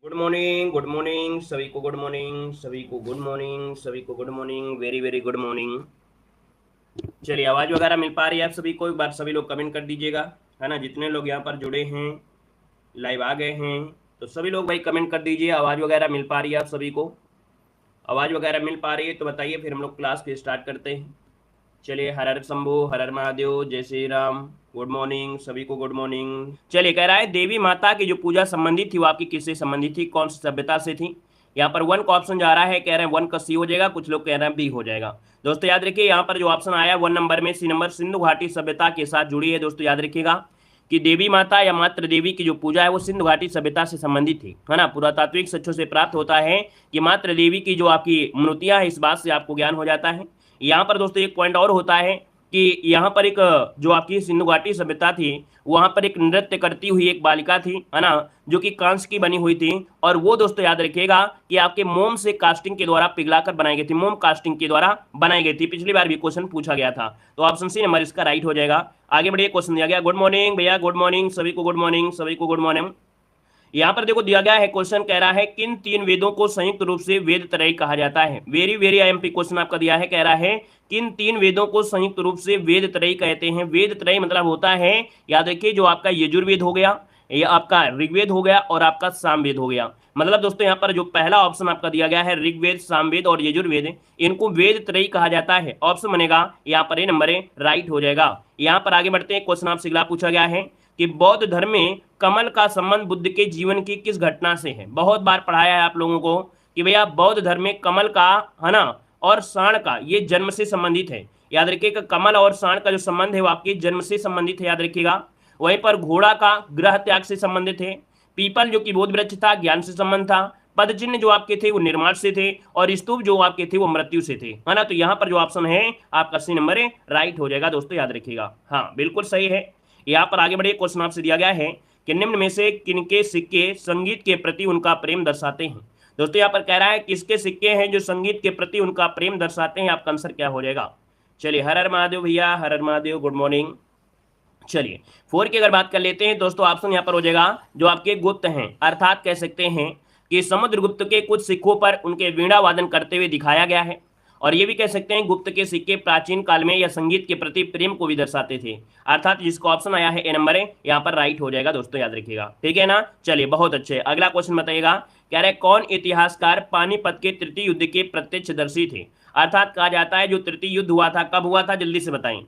Good morning, good morning सभी को, good morning सभी को, गुड मॉर्निंग सभी को, good morning, very very good morning. चलिए, आवाज वगैरह मिल पा रही है आप सभी को? एक बार सभी लोग कमेंट कर दीजिएगा, है ना। जितने लोग यहाँ पर जुड़े हैं, लाइव आ गए हैं, तो सभी लोग भाई कमेंट कर दीजिए, आवाज वगैरह मिल पा रही है आप सभी को? आवाज वगैरह मिल पा रही है तो बताइए, फिर हम लोग क्लास के स्टार्ट करते हैं। चलिए, हर हर शंभू, हर हर महादेव, जय श्री राम। गुड मॉर्निंग सभी को, गुड मॉर्निंग। चलिए, कह रहा है देवी माता की जो पूजा संबंधित थी वो आपकी किससे संबंधित थी, कौन सी सभ्यता से थी? यहाँ पर वन का ऑप्शन जा रहा है, कह रहे हैं वन का सी हो जाएगा, कुछ लोग कह रहे हैं बी हो जाएगा। दोस्तों याद रखिए, यहाँ पर जो ऑप्शन आया वन नंबर में, सी नंबर, सिंधु घाटी सभ्यता के साथ जुड़ी है। दोस्तों याद रखिएगा कि देवी माता या मातृ देवी की जो पूजा है वो सिंधु घाटी सभ्यता से संबंधित थी, है ना। पुरातात्विक सच्चों से प्राप्त होता है कि मातृ देवी की जो आपकी मूर्तियां हैं, इस बात से आपको ज्ञान हो जाता है। यहाँ पर दोस्तों एक पॉइंट और होता है कि यहाँ पर एक जो आपकी सिंधु घाटी सभ्यता थी, वहां पर एक नृत्य करती हुई एक बालिका थी, है ना, जो कि कांस्य की बनी हुई थी। और वो दोस्तों याद रखिएगा कि आपके मोम से कास्टिंग के द्वारा पिघलाकर बनाई गई थी, मोम कास्टिंग के द्वारा बनाई गई थी। पिछली बार भी क्वेश्चन पूछा गया था, तो ऑप्शन सी नंबर इसका राइट हो जाएगा। आगे बढ़िए, क्वेश्चन दिया गया। गुड मॉर्निंग भैया, गुड मॉर्निंग सभी को, गुड मॉर्निंग सभी को, गुड मॉर्निंग। यहाँ पर देखो दिया गया है क्वेश्चन, कह रहा है किन तीन वेदों को संयुक्त रूप से वेद त्रयी कहा जाता है। वेरी वेरी आईएमपी क्वेश्चन आपका दिया है, कह रहा है किन तीन वेदों को संयुक्त रूप से वेद त्रयी कहते हैं। वेद त्रयी मतलब होता है, याद रखिए, जो आपका यजुर्वेद हो गया, ये आपका ऋग्वेद हो गया और आपका सामवेद हो गया। मतलब दोस्तों यहाँ पर जो पहला ऑप्शन आपका दिया गया है, ऋग्वेद, सामवेद और यजुर्वेद, इनको वेद त्रयी कहा जाता है। ऑप्शन बनेगा यहाँ पर ए नंबर ए राइट हो जाएगा। यहाँ पर आगे बढ़ते हैं, क्वेश्चन आपसे अगला पूछा गया है कि बौद्ध धर्म में कमल का संबंध बुद्ध के जीवन की किस घटना से है। बहुत बार पढ़ाया है आप लोगों को कि भैया बौद्ध धर्म में कमल का, है ना, और सांड का ये जन्म से संबंधित है। याद रखिएगा, कमल और सांड का जो संबंध है वो आपके जन्म से संबंधित है, याद रखिएगा। वहीं पर घोड़ा का ग्रह त्याग से संबंधित है। पीपल जो कि बोध वृक्ष था, ज्ञान से संबंध था। पद चिन्ह जो आपके थे वो निर्माण से थे, और स्तूप जो आपके थे वो मृत्यु से थे, है ना। तो यहाँ पर जो ऑप्शन है आपका सी नंबर है राइट हो जाएगा। दोस्तों याद रखिएगा, हाँ बिल्कुल सही है। यहाँ पर आगे बढ़िए, क्वेश्चन आपसे दिया गया है कि निम्न में से किनके सिक्के संगीत के प्रति उनका प्रेम दर्शाते हैं। दोस्तों यहाँ पर कह रहा है किसके सिक्के हैं जो संगीत के प्रति उनका प्रेम दर्शाते हैं, आपका आंसर क्या हो जाएगा? चलिए, हर हर महादेव भैया, हर हर महादेव, गुड मॉर्निंग। चलिए, फोर की अगर बात कर लेते हैं दोस्तों, ऑप्शन यहाँ पर हो जाएगा जो आपके गुप्त हैं, अर्थात कह सकते हैं कि समुद्रगुप्त के कुछ सिक्कों पर उनके वीणा वादन करते हुए दिखाया गया है। और ये भी कह सकते हैं गुप्त के सिक्के प्राचीन काल में या संगीत के प्रति प्रेम को भी दर्शाते थे। अर्थात जिसका ऑप्शन आया है ए नंबर है, यहाँ पर राइट हो जाएगा। दोस्तों याद रखिएगा, ठीक है ना। चलिए, बहुत अच्छे। अगला क्वेश्चन बताइएगा, कह रहे कौन इतिहासकार पानीपत के तृतीय युद्ध के प्रत्यक्षदर्शी थे। अर्थात कहा जाता है जो तृतीय युद्ध हुआ था, कब हुआ था, जल्दी से बताएं।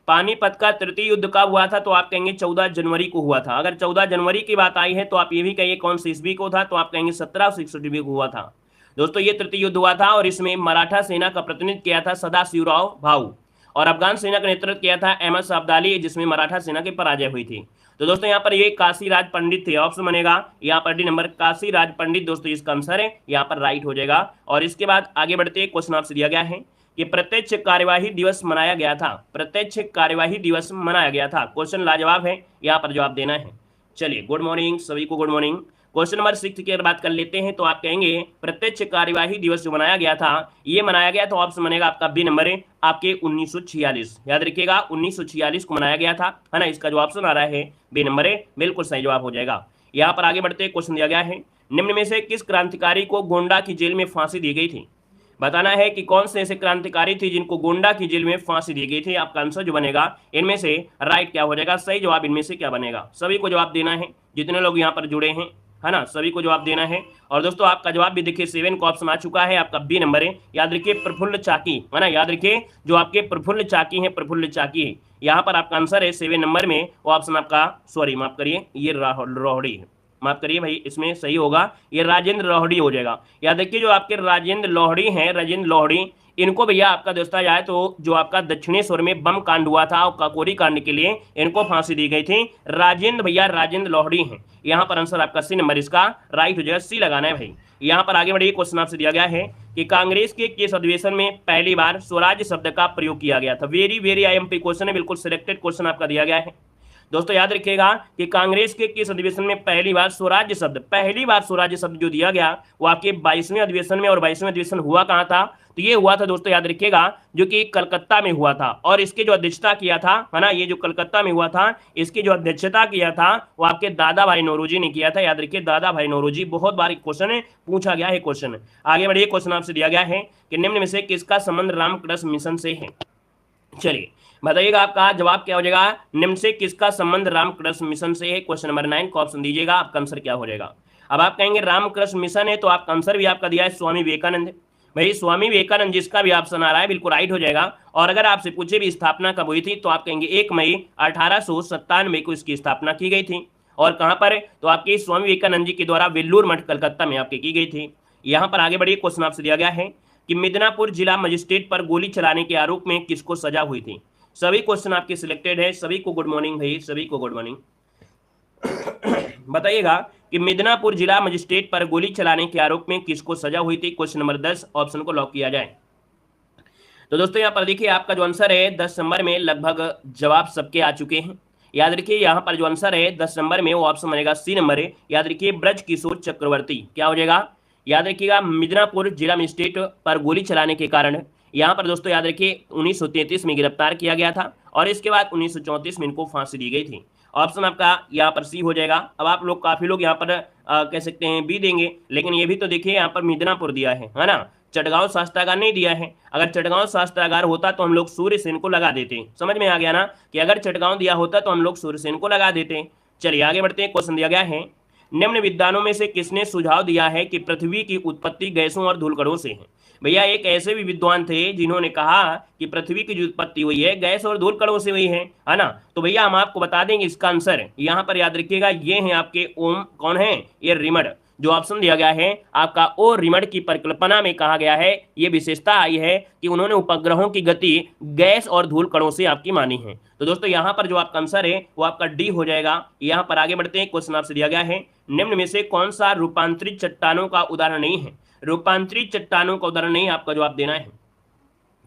पानीपत का तृतीय युद्ध कब हुआ था? तो आप कहेंगे 14 जनवरी को हुआ था। अगर 14 जनवरी की बात आई है तो आप ये भी कहिए कौन सी ईस्वी को था, तो आप कहेंगे 1761 को हुआ था। दोस्तों ये तृतीय युद्ध हुआ था और इसमें मराठा सेना का प्रतिनिधित्व किया था सदाशिवराव भाऊ, और अफगान सेना का नेतृत्व किया था अहमद शाह अब्दाली, जिसमें मराठा सेना की पराजय हुई थी। तो दोस्तों यहाँ पर ये काशीराज पंडित थे, ऑप्शन बनेगा यहाँ पर डी नंबर, काशीराज पंडित। दोस्तों इसका आंसर है यहाँ पर राइट हो जाएगा। और इसके बाद आगे बढ़ते क्वेश्चन आपसे दिया गया है कि प्रत्यक्ष कार्यवाही दिवस मनाया गया था, प्रत्यक्ष कार्यवाही दिवस मनाया गया था। क्वेश्चन लाजवाब है, यहाँ पर जवाब देना है। चलिए, गुड मॉर्निंग सभी को, गुड मॉर्निंग। क्वेश्चन नंबर 6 की अगर बात कर लेते हैं तो आप कहेंगे प्रत्यक्ष कार्यवाही दिवस जो मनाया गया था, ये मनाया गया, तो ऑप्शन बनेगा आपका बी नंबर है, आपके 1946। याद रखिएगा 1946 को मनाया गया था, है ना। इसका जो ऑप्शन आ रहा है बी नंबर है, बिल्कुल सही जवाब हो जाएगा। यहाँ पर आगे बढ़ते क्वेश्चन दिया गया है, निम्न में से किस क्रांतिकारी को गोंडा की जेल में फांसी दी गई थी। बताना है कि कौन से ऐसे क्रांतिकारी थे जिनको गोंडा की जेल में फांसी दी गई थी। आपका आंसर जो बनेगा इनमें से राइट क्या हो जाएगा, सही जवाब इनमें से क्या बनेगा। सभी को जवाब देना है, जितने लोग यहाँ पर जुड़े हैं, है ना, सभी को जवाब देना है। और दोस्तों आपका जवाब भी देखिए 7 का ऑप्शन आ चुका है, आपका बी नंबर है। याद रखिए प्रफुल्ल चाकी, है ना, याद रखिए जो आपके प्रफुल्ल चाकी है, प्रफुल्ल चाकी, यहाँ पर आपका आंसर है 7 नंबर में। वो ऑप्शन आपका, सॉरी माफ करिए, ये रोहड़ी है, माफ करिए भाई, इसमें सही होगा ये राजेंद्र लोहड़ी हो जाएगा। याद रखिए जो आपके राजेंद्र लोहड़ी हैं, राजेंद्र लोहड़ी, इनको भैया आपका दोस्ता जाए तो जो आपका दक्षिणेश्वर में बम कांड हुआ था और काकोरी कांड के लिए इनको फांसी दी गई थी। राजेंद्र भैया राजेंद्र लोहड़ी हैं। यहाँ पर आंसर आपका सी नंबर इसका राइट हो जाएगा, सी लगाना है भाई। यहाँ पर आगे बढ़िए, क्वेश्चन आपसे दिया गया है कि कांग्रेस के किस अधिवेशन में पहली बार स्वराज्य शब्द का प्रयोग किया गया था। वेरी वेरी आईएमपी क्वेश्चन है, बिल्कुल सिलेक्टेड क्वेश्चन आपका दिया गया है। दोस्तों याद रखिएगा कि कांग्रेस के किस अधिवेशन में पहली बार स्वराज्य शब्द, पहली बार स्वराज्य शब्द जो दिया गया वो आपके 22वें अधिवेशन में, और 22वें अधिवेशन हुआ कहाँ था, तो ये हुआ था दोस्तों, याद रखिएगा, जो कि कलकत्ता में हुआ था। और इसकी जो अध्यक्षता किया था, है ना, ये जो कलकत्ता में हुआ था, इसकी जो अध्यक्षता किया था वो आपके दादा भाई नौरोजी ने किया था। याद रखिए, दादा भाई नौरोजी। बहुत बार क्वेश्चन पूछा गया है क्वेश्चन। आगे बढ़िए, क्वेश्चन आपसे दिया गया है कि निम्न में से किसका संबंध रामकृष्ण मिशन से है। चलिए बताइएगा, आपका जवाब क्या हो जाएगा। निम्न से किसका संबंध रामकृष्ण मिशन से है। क्वेश्चन नंबर 9 को ऑप्शन दीजिएगा, आपका आंसर क्या हो जाएगा। अब आप कहेंगे रामकृष्ण मिशन है, तो आपका आंसर भी आपका दिया है स्वामी विवेकानंद। भाई स्वामी विवेकानंद जिसका भी ऑप्शन आ रहा है बिल्कुल राइट हो जाएगा। और अगर आपसे पूछे भी स्थापना कब हुई थी, तो आप कहेंगे 1 मई 1897 को इसकी स्थापना की गई थी। और कहां पर, तो आपके स्वामी विवेकानंद जी के द्वारा वेल्लूर मठ कलकत्ता में आपकी की गई थी। यहां पर आगे बढ़िए, क्वेश्चन आपसे दिया गया है कि मिदनापुर जिला मजिस्ट्रेट पर गोली चलाने के आरोप में किसको सजा हुई थी। सभी क्वेश्चन आपके सिलेक्टेड है। सभी को गुड मॉर्निंग भाई, सभी को गुड मॉर्निंग। बताइएगा कि मिदनापुर जिला मजिस्ट्रेट पर गोली चलाने के आरोप में किसको सजा हुई थी। क्वेश्चन नंबर 10 ऑप्शन को लॉक किया जाए। तो दोस्तों यहाँ पर देखिए, आपका जो आंसर है 10 नंबर में लगभग जवाब सबके आ चुके हैं। याद रखिए, यहाँ पर जो आंसर है 10 नंबर में वो ऑप्शन बनेगा सी नंबर है। याद रखिए, ब्रज किशोर चक्रवर्ती। क्या हो जाएगा, याद रखिएगा, मिदनापुर जिला मजिस्ट्रेट पर गोली चलाने के कारण यहाँ पर दोस्तों याद रखिए 1933 में गिरफ्तार किया गया था और इसके बाद 1934 में इनको फांसी दी गई थी। ऑप्शन आपका यहाँ पर सी हो जाएगा। अब आप लोग काफी लोग यहाँ पर कह सकते हैं बी देंगे, लेकिन ये भी तो देखिए यहाँ पर मिदनापुर दिया है ना, चटगांव शास्त्रागार नहीं दिया है। अगर चटगांव शास्त्रागार होता तो हम लोग सूर्यसेन को लगा देते। समझ में आ गया ना, कि अगर चटगांव दिया होता तो हम लोग सूर्यसेन को लगा देते। चलिए आगे बढ़ते हैं। क्वेश्चन दिया गया है, निम्न विद्वानों में से किसने सुझाव दिया है कि पृथ्वी की उत्पत्ति गैसों और धूलकणों से है। भैया एक ऐसे भी विद्वान थे जिन्होंने कहा कि पृथ्वी की जो उत्पत्ति हुई है गैस और धूलकणों से हुई है ना। तो भैया हम आपको बता देंगे इसका आंसर यहाँ पर, याद रखिएगा, ये है आपके ओम, कौन है, ये रिमड। जो ऑप्शन दिया गया है आपका ओ रिमड की परिकल्पना में कहा गया है, ये विशेषता आई है कि उन्होंने उपग्रहों की गति गैस और धूल कणों से आपकी मानी है। तो दोस्तों यहाँ पर जो आपका आंसर है वो आपका डी हो जाएगा। यहाँ पर आगे बढ़ते हैं। क्वेश्चन आपसे दिया गया है, निम्न में से कौन सा रूपांतरित चट्टानों का उदाहरण नहीं है। रूपांतरित चट्टानों का उदाहरण नहीं, आपका जवाब देना है।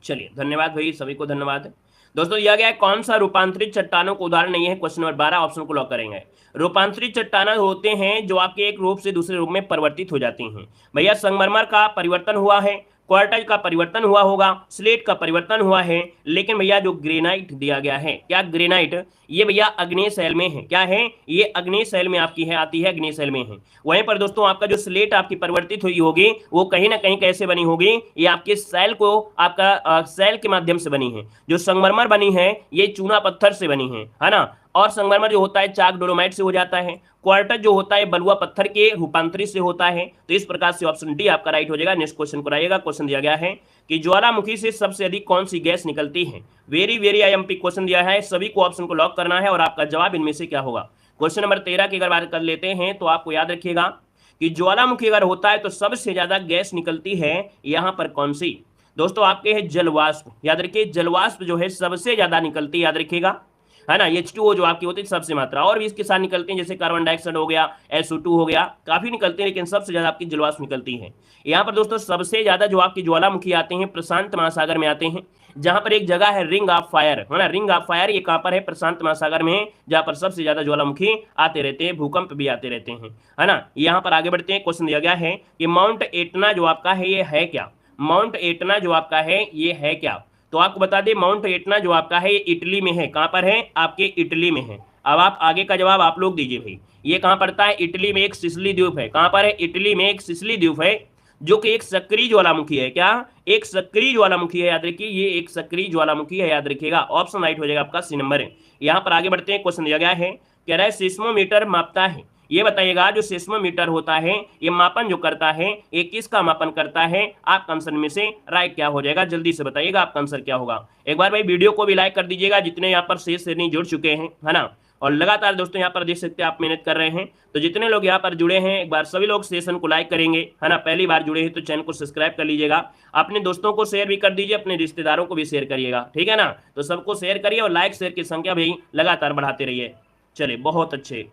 चलिए धन्यवाद भाई, सभी को धन्यवाद। दोस्तों दिया गया है कौन सा रूपांतरित चट्टानों को उदाहरण नहीं है। क्वेश्चन नंबर 12 ऑप्शन को लॉक करेंगे। रूपांतरित चट्टान होते हैं जो आपके एक रूप से दूसरे रूप में परिवर्तित हो जाती हैं। भैया संगमरमर का परिवर्तन हुआ है, क्वार्टाइज का परिवर्तन हुआ होगा, स्लेट का परिवर्तन हुआ है, लेकिन भैया जो ग्रेनाइट दिया गया है, क्या ग्रेनाइट, ये भैया अग्नेय शैल में है। क्या है, ये अग्नेय शैल में आपकी है, आती है, अग्नेय शैल में है। वहीं पर दोस्तों आपका जो स्लेट आपकी परिवर्तित हुई होगी वो कहीं ना कहीं कैसे बनी होगी, ये आपके शैल को आपका शैल के माध्यम से बनी है। जो संगमरमर बनी है ये चूना पत्थर से बनी है ना। और संगमरमर जो होता है चाक डोलोमाइट से हो जाता है। क्वार्टर जो होता है बलुआ पत्थर के रूपांतरित से होता है। तो इस प्रकार से ऑप्शन डी आपका राइट हो जाएगा। Next question कराइएगा। क्वेश्चन दिया गया है कि ज्वालामुखी से सबसे अधिक कौन सी गैस निकलती है। वेरी वेरी आईएमपी क्वेश्चन दिया है, सभी को ऑप्शन को लॉक करना है और आपका जवाब इनमें से क्या होगा। क्वेश्चन नंबर 13 की अगर बात कर लेते हैं तो आपको याद रखिएगा कि ज्वालामुखी अगर होता है तो सबसे ज्यादा गैस निकलती है यहाँ पर कौन सी। दोस्तों आपके है जलवाष्प। याद रखिए जलवाष्प जो है सबसे ज्यादा निकलती है, याद रखिएगा, है ना। H2O जो आपकी होती है सबसे मात्रा, और भी इसके साथ निकलती हैं जैसे कार्बन डाइऑक्साइड हो गया, SO2 हो गया, काफी निकलती है, लेकिन सबसे ज्यादा आपकी जलवाष्प निकलती है। यहाँ पर दोस्तों सबसे ज्यादा जो आपकी ज्वालामुखी आते हैं प्रशांत महासागर में आते हैं, जहां पर एक जगह है रिंग ऑफ फायर, है ना। रिंग ऑफ फायर ये कहां पर है, प्रशांत महासागर में है, जहां पर सबसे ज्यादा ज्वालामुखी आते रहते हैं, भूकंप भी आते रहते हैं, है ना। यहाँ पर आगे बढ़ते हैं। क्वेश्चन दिया गया है कि माउंट एटना जो आपका है ये है क्या। माउंट एटना जो आपका है ये है क्या। तो आपको बता दें माउंट एटना जो आपका है ये इटली में है। कहां पर है, आपके इटली में है। अब आप आगे का जवाब आप लोग दीजिए भाई, ये कहां पड़ता है, इटली में एक सिसिली द्वीप है। कहां पर है, इटली में एक सिसिली द्वीप है, जो कि एक सक्रिय ज्वालामुखी है। क्या, एक सक्रिय ज्वालामुखी है, याद रखिए ये एक सक्रिय ज्वालामुखी है, याद रखिएगा। ऑप्शन राइट हो जाएगा आपका सी नंबर है। यहाँ पर आगे बढ़ते हैं। क्वेश्चन दिया गया है, कह रहा है सिस्मोमीटर मापता है। ये बताइएगा जो सिस्मोमीटर होता है ये मापन जो करता है ये किसका मापन करता है। आपका आंसर में से राइट क्या हो जाएगा, जल्दी से बताइएगा आपका आंसर क्या होगा। एक बार भाई वीडियो को भी लाइक कर दीजिएगा जितने यहाँ पर शेष से नहीं जुड़ चुके हैं, है ना। और लगातार दोस्तों यहाँ पर देख सकते हैं आप मेहनत कर रहे हैं। तो जितने लोग यहाँ पर जुड़े हैं एक बार सभी लोग सेशन को लाइक करेंगे, है ना। पहली बार जुड़े हैं तो चैनल को सब्सक्राइब कर लीजिएगा, अपने दोस्तों को शेयर भी कर दीजिए, अपने रिश्तेदारों को भी शेयर करिएगा, ठीक है ना। तो सबको शेयर करिए और लाइक शेयर की संख्या भी लगातार बढ़ाते रहिए। चलिए बहुत अच्छे।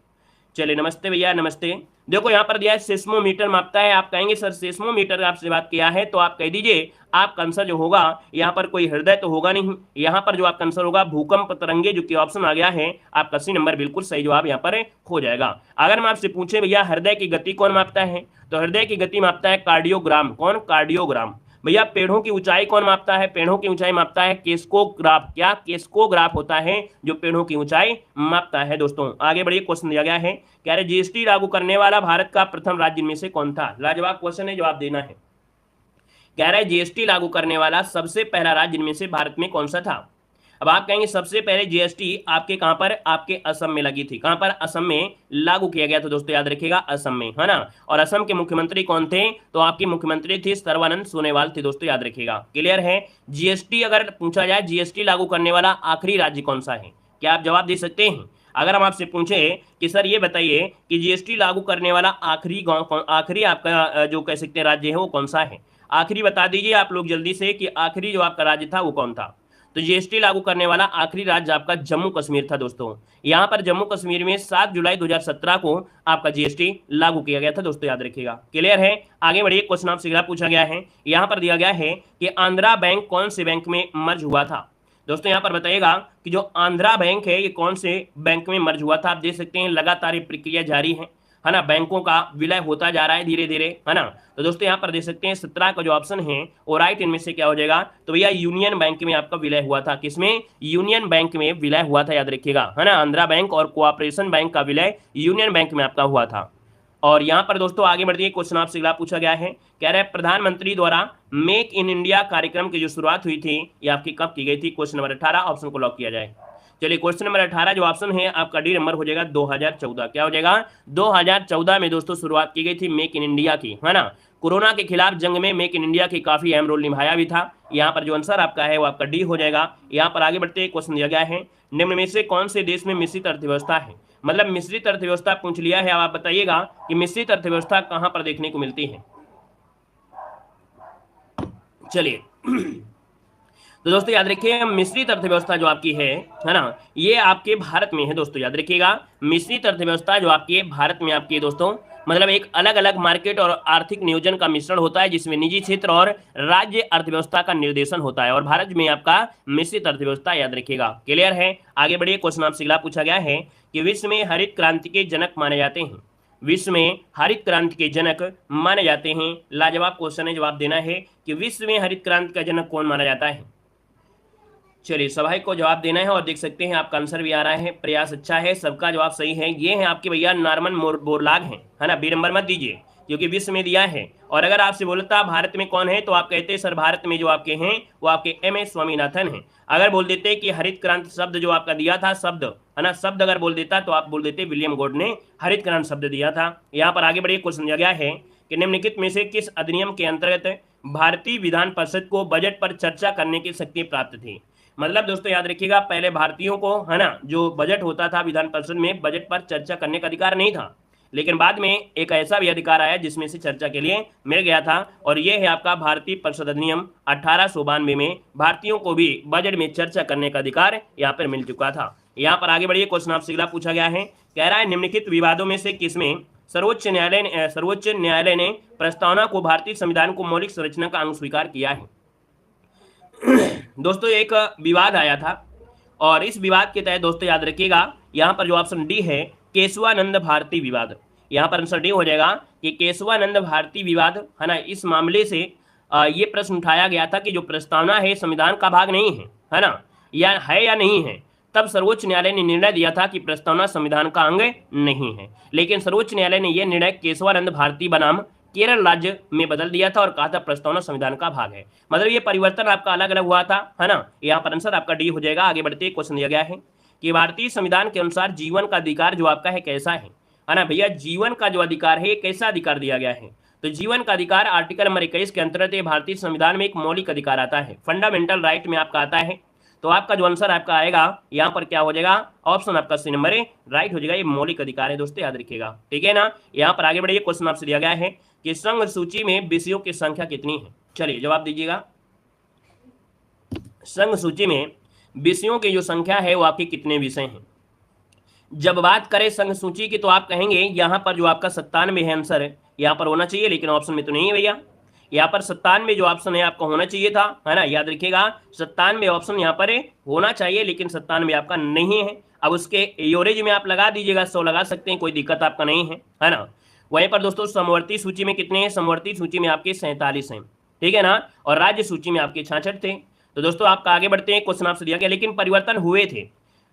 चलिए नमस्ते भैया, नमस्ते। देखो यहाँ पर दिया है सेस्मोमीटर मापता है। आप कहेंगे सर सेस्मोमीटर आपसे बात किया है, तो आप कह दीजिए आपका आंसर जो होगा यहाँ पर कोई हृदय तो होगा नहीं, यहाँ पर जो आपका आंसर होगा भूकंप तरंगे, जो कि ऑप्शन आ गया है आपका सी नंबर बिल्कुल सही जवाब यहाँ पर हो जाएगा। अगर मैं आपसे पूछे भैया हृदय की गति कौन मापता है, तो हृदय की गति मापता है कार्डियोग्राम। कौन, कार्डियोग्राम। भैया पेड़ों की ऊंचाई कौन मापता है? पेड़ों की ऊंचाई मापता है केस्कोग्राफ। क्या? केस्कोग्राफ होता है जो पेड़ों की ऊंचाई मापता है। दोस्तों आगे बढ़िए, क्वेश्चन दिया गया है, कह रहे जीएसटी लागू करने वाला भारत का प्रथम राज्य इनमें से कौन था? लाजवाब क्वेश्चन है, जवाब देना है। कह रहा है जीएसटी लागू करने वाला सबसे पहला राज्य इनमें से भारत में कौन सा था? अब आप कहेंगे सबसे पहले जीएसटी आपके कहां पर? आपके असम में लगी थी। कहां पर? असम में लागू किया गया था। दोस्तों याद रखिएगा, असम में, है ना। और असम के मुख्यमंत्री कौन थे? तो आपके मुख्यमंत्री थे सर्बानंद सोनोवाल थे। दोस्तों याद रखिएगा, क्लियर है। जीएसटी अगर पूछा जाए जीएसटी लागू करने वाला आखिरी राज्य कौन सा है, क्या आप जवाब दे सकते हैं? अगर हम आपसे पूछे कि सर ये बताइए कि जीएसटी लागू करने वाला आखिरी गांव, आखिरी आपका जो कह सकते हैं राज्य है वो कौन सा है? आखिरी बता दीजिए आप लोग जल्दी से कि आखिरी जो आपका राज्य था वो कौन था। तो जीएसटी लागू करने वाला आखिरी राज्य आपका जम्मू कश्मीर था। दोस्तों यहां पर जम्मू कश्मीर में 7 जुलाई 2017 को आपका जीएसटी लागू किया गया था। दोस्तों याद रखिएगा, क्लियर है। आगे बढ़िए, क्वेश्चन आपसे अगला पूछा गया है, यहां पर दिया गया है कि आंध्रा बैंक कौन से बैंक में मर्ज हुआ था? दोस्तों यहां पर बताइएगा कि जो आंध्रा बैंक है ये कौन से बैंक में मर्ज हुआ था। आप देख सकते हैं लगातार ये प्रक्रिया जारी है ना, बैंकों का विलय होता जा रहा है धीरे धीरे, है ना। तो दोस्तों यहाँ पर देख सकते हैं 17 का जो ऑप्शन है वो राइट इनमें से क्या हो जाएगा? तो भैया यूनियन बैंक में आपका विलय हुआ था। किसमें? यूनियन बैंक में विलय हुआ था, याद रखिएगा, है ना। आंध्रा बैंक और कोऑपरेशन बैंक का विलय यूनियन बैंक में आपका हुआ था। और यहाँ पर दोस्तों आगे बढ़िए, क्वेश्चन आपसे अगला पूछा गया है, कह रहे हैं प्रधानमंत्री द्वारा मेक इन इंडिया कार्यक्रम की जो शुरुआत हुई थी ये आपकी कब की गई थी? क्वेश्चन नंबर 18, ऑप्शन को लॉक किया जाए। चलिए क्वेश्चन नंबर 18 जो ऑप्शन है आपका डी नंबर हो जाएगा 2014। क्या हो जाएगा? 2014 में दोस्तों शुरुआत की गई थी मेक इन इंडिया की, है ना। कोरोना के खिलाफ जंग में मेक इन इंडिया की काफी अहम रोल निभाया भी था। यहाँ पर जो आंसर आपका है वो आपका डी हो जाएगा। यहाँ पर आगे बढ़ते क्वेश्चन दिया गया है, निम्न में से कौन से देश में मिश्रित अर्थव्यवस्था है? मतलब मिश्रित अर्थव्यवस्था पूछ लिया है। अब आप बताइएगा कि मिश्रित अर्थव्यवस्था कहां पर देखने को मिलती है। चलिए तो दोस्तों याद रखिए मिश्रित अर्थव्यवस्था जो आपकी है ना, ये आपके भारत में है। दोस्तों याद रखिएगा मिश्रित अर्थव्यवस्था जो आपकी है भारत में आपकी है दोस्तों, मतलब एक अलग अलग मार्केट और आर्थिक नियोजन का मिश्रण होता है जिसमें निजी क्षेत्र और राज्य अर्थव्यवस्था का निर्देशन होता है। और भारत में आपका मिश्रित अर्थव्यवस्था, याद रखिएगा, क्लियर है। आगे बढ़िए, क्वेश्चन आपसे अगला पूछा गया है कि विश्व में हरित क्रांति के जनक माने जाते हैं। विश्व में हरित क्रांति के जनक माने जाते हैं। लाजवाब क्वेश्चन है, जवाब देना है कि विश्व में हरित क्रांति का जनक कौन माना जाता है। चलिए सभी को जवाब देना है और देख सकते हैं आपका आंसर भी आ रहा है। प्रयास अच्छा है, सबका जवाब सही है। ये है आपके भैया नॉर्मन बोरलाग हैं, है ना। बी नंबर मत दीजिए क्योंकि विश्व में दिया है। और अगर आपसे बोलता भारत में कौन है तो आप कहते सर भारत में जो आपके हैं वो आपके MS स्वामीनाथन हैं। अगर बोल देते कि हरित क्रांति शब्द जो आपका दिया था शब्द, है ना, शब्द अगर बोल देता तो आप बोल देते विलियम गॉड ने हरित क्रांति शब्द दिया था। यहाँ पर आगे बढ़िए, क्वेश्चन दिया गया है कि निम्नलिखित में से किस अधिनियम के अंतर्गत भारतीय विधान परिषद को बजट पर चर्चा करने की शक्ति प्राप्त थी। मतलब दोस्तों याद रखिएगा पहले भारतीयों को, है ना, जो बजट होता था विधान परिषद में बजट पर चर्चा करने का अधिकार नहीं था, लेकिन बाद में एक ऐसा भी अधिकार आया जिसमें से चर्चा के लिए मिल गया था। और यह है आपका भारतीय परिषद अधिनियम 1892 में भारतीयों को भी बजट में चर्चा करने का अधिकार यहाँ पर मिल चुका था। यहाँ पर आगे बढ़िए, क्वेश्चन आपसे अगला पूछा गया है, कह रहा है निम्नलिखित विवादों में से किसमें सर्वोच्च न्यायालय ने प्रस्तावना को भारतीय संविधान को मौलिक संरचना का अंग स्वीकार किया है। दोस्तों एक विवाद आया था और इस विवाद के तहत दोस्तों याद रखिएगा यहाँ पर जो ऑप्शन डी है केशवानंद भारती विवाद, यहाँ पर आंसर डी हो जाएगा कि केशवानंद भारती विवाद, है ना। इस मामले से ये प्रश्न उठाया गया था कि जो प्रस्तावना है संविधान का भाग नहीं है ना, या नहीं है। तब सर्वोच्च न्यायालय ने निर्णय दिया था कि प्रस्तावना संविधान का अंग नहीं है, लेकिन सर्वोच्च न्यायालय ने यह निर्णय केशवानंद भारती बनाम केरल राज्य में बदल दिया था और कहा था प्रस्तावना संविधान का भाग है। मतलब ये परिवर्तन आपका अलग अलग हुआ था, है ना। यहाँ पर आंसर आपका डी हो जाएगा। आगे बढ़ते क्वेश्चन दिया गया है कि भारतीय संविधान के अनुसार जीवन का अधिकार जो आपका है कैसा है ना भैया। जीवन का जो अधिकार है कैसा अधिकार दिया गया है, तो जीवन का अधिकार आर्टिकल नंबर 21 के अंतर्गत भारतीय संविधान में एक मौलिक अधिकार आता है, फंडामेंटल राइट में आपका आता है। तो आपका जो आंसर आपका आएगा यहाँ पर क्या हो जाएगा, ऑप्शन आपका सी नंबर राइट हो जाएगा। ये मौलिक अधिकार है दोस्तों, याद रखिएगा, ठीक है ना। यहाँ पर आगे बढ़िए, क्वेश्चन आपसे दिया गया है कि संघ सूची में विषयों की संख्या कितनी है। चलिए जवाब दीजिएगा, संघ सूची में विषयों की जो संख्या है वो आपके कितने विषय हैं। जब बात करें संघ सूची की तो आप कहेंगे यहाँ पर जो आपका 97 है आंसर यहाँ पर होना चाहिए, लेकिन ऑप्शन में तो नहीं है भैया। यहाँ पर 97 जो ऑप्शन है आपका होना चाहिए था, है ना, याद रखिएगा 97 ऑप्शन यहाँ पर होना चाहिए, लेकिन 97 आपका नहीं है। अब उसके एवरेज में आप लगा दीजिएगा, 100 लगा सकते हैं, कोई दिक्कत आपका नहीं है ना। वहीं पर दोस्तों समवर्ती सूची में कितने हैं, समवर्ती सूची में आपके 47 हैं। ठीक है ना, और राज्य सूची में आपके 66 थे। तो दोस्तों आपका आगे बढ़ते हैं, क्वेश्चन आपसे दिया गया लेकिन परिवर्तन हुए थे,